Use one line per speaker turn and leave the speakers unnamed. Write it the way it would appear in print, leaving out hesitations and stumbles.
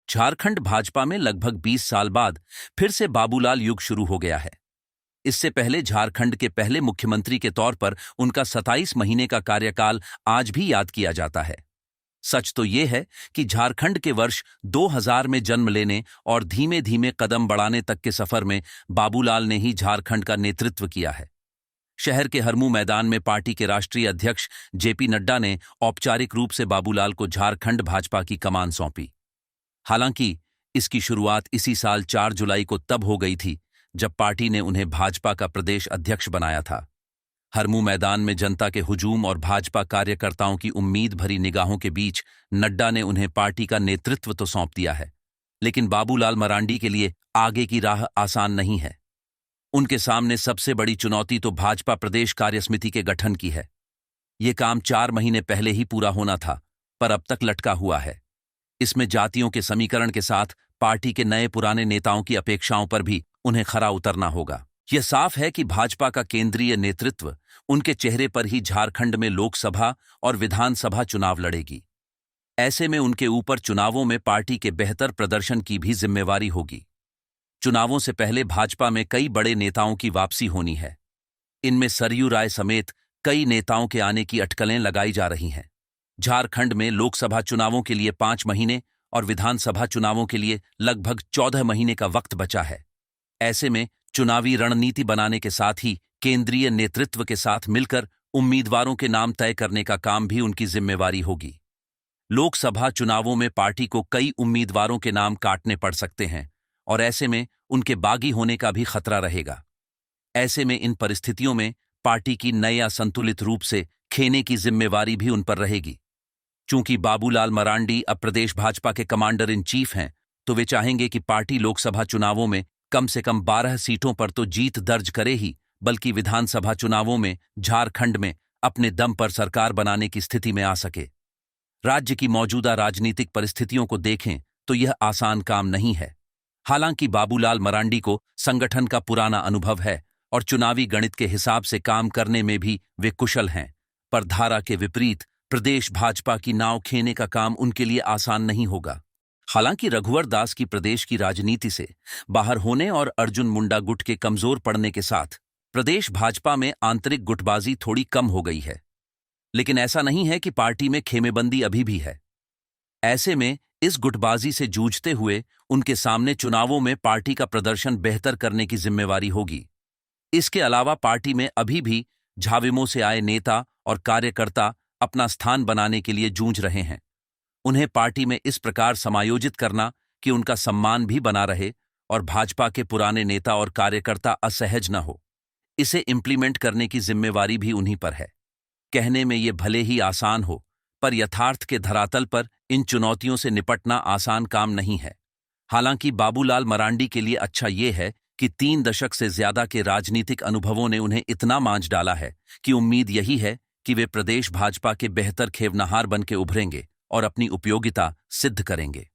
झारखंड भाजपा में लगभग 20 साल बाद फिर से बाबूलाल युग शुरू हो गया है। इससे पहले झारखंड के पहले मुख्यमंत्री के तौर पर उनका 27 महीने का कार्यकाल आज भी याद किया जाता है। सच तो यह है कि झारखंड के वर्ष 2000 में जन्म लेने और धीमे धीमे कदम बढ़ाने तक के सफर में बाबूलाल ने ही झारखंड का नेतृत्व किया है। शहर के हरमू मैदान में पार्टी के राष्ट्रीय अध्यक्ष जेपी नड्डा ने औपचारिक रूप से बाबूलाल को झारखंड भाजपा की कमान सौंपी। हालांकि इसकी शुरुआत इसी साल 4 जुलाई को तब हो गई थी जब पार्टी ने उन्हें भाजपा का प्रदेश अध्यक्ष बनाया था। हरमू मैदान में जनता के हुजूम और भाजपा कार्यकर्ताओं की उम्मीद भरी निगाहों के बीच नड्डा ने उन्हें पार्टी का नेतृत्व तो सौंप दिया है, लेकिन बाबूलाल मरांडी के लिए आगे की राह आसान नहीं है। उनके सामने सबसे बड़ी चुनौती तो भाजपा प्रदेश कार्यसमिति के गठन की है। ये काम 4 महीने पहले ही पूरा होना था, पर अब तक लटका हुआ है। इसमें जातियों के समीकरण के साथ पार्टी के नए पुराने नेताओं की अपेक्षाओं पर भी उन्हें खरा उतरना होगा। यह साफ है कि भाजपा का केंद्रीय नेतृत्व उनके चेहरे पर ही झारखंड में लोकसभा और विधानसभा चुनाव लड़ेगी। ऐसे में उनके ऊपर चुनावों में पार्टी के बेहतर प्रदर्शन की भी जिम्मेवारी होगी। चुनावों से पहले भाजपा में कई बड़े नेताओं की वापसी होनी है। इनमें सरयू राय समेत कई नेताओं के आने की अटकलें लगाई जा रही हैं। झारखंड में लोकसभा चुनावों के लिए 5 महीने और विधानसभा चुनावों के लिए लगभग 14 महीने का वक्त बचा है। ऐसे में चुनावी रणनीति बनाने के साथ ही केंद्रीय नेतृत्व के साथ मिलकर उम्मीदवारों के नाम तय करने का काम भी उनकी जिम्मेवारी होगी। लोकसभा चुनावों में पार्टी को कई उम्मीदवारों के नाम काटने पड़ सकते हैं और ऐसे में उनके बागी होने का भी खतरा रहेगा। ऐसे में इन परिस्थितियों में पार्टी की नया संतुलित रूप से खेने की जिम्मेवारी भी उन पर रहेगी। चूंकि बाबूलाल मरांडी अब प्रदेश भाजपा के कमांडर इन चीफ हैं, तो वे चाहेंगे कि पार्टी लोकसभा चुनावों में कम से कम 12 सीटों पर तो जीत दर्ज करे ही, बल्कि विधानसभा चुनावों में झारखंड में अपने दम पर सरकार बनाने की स्थिति में आ सके। राज्य की मौजूदा राजनीतिक परिस्थितियों को देखें तो यह आसान काम नहीं है। हालांकि बाबूलाल मरांडी को संगठन का पुराना अनुभव है और चुनावी गणित के हिसाब से काम करने में भी वे कुशल हैं, पर धारा के विपरीत प्रदेश भाजपा की नाव खेने का काम उनके लिए आसान नहीं होगा। हालांकि रघुवर दास की प्रदेश की राजनीति से बाहर होने और अर्जुन मुंडा गुट के कमजोर पड़ने के साथ प्रदेश भाजपा में आंतरिक गुटबाजी थोड़ी कम हो गई है, लेकिन ऐसा नहीं है कि पार्टी में खेमेबंदी अभी भी है। ऐसे में इस गुटबाजी से जूझते हुए उनके सामने चुनावों में पार्टी का प्रदर्शन बेहतर करने की जिम्मेवारी होगी। इसके अलावा पार्टी में अभी भी झाविमो से आए नेता और कार्यकर्ता अपना स्थान बनाने के लिए जूझ रहे हैं। उन्हें पार्टी में इस प्रकार समायोजित करना कि उनका सम्मान भी बना रहे और भाजपा के पुराने नेता और कार्यकर्ता असहज न हो, इसे इम्प्लीमेंट करने की जिम्मेवारी भी उन्हीं पर है। कहने में ये भले ही आसान हो, पर यथार्थ के धरातल पर इन चुनौतियों से निपटना आसान काम नहीं है। हालांकि बाबूलाल मरांडी के लिए अच्छा ये है कि 3 दशक से ज्यादा के राजनीतिक अनुभवों ने उन्हें इतना मांझ डाला है कि उम्मीद यही है कि वे प्रदेश भाजपा के बेहतर खेवनहार बन के उभरेंगे और अपनी उपयोगिता सिद्ध करेंगे।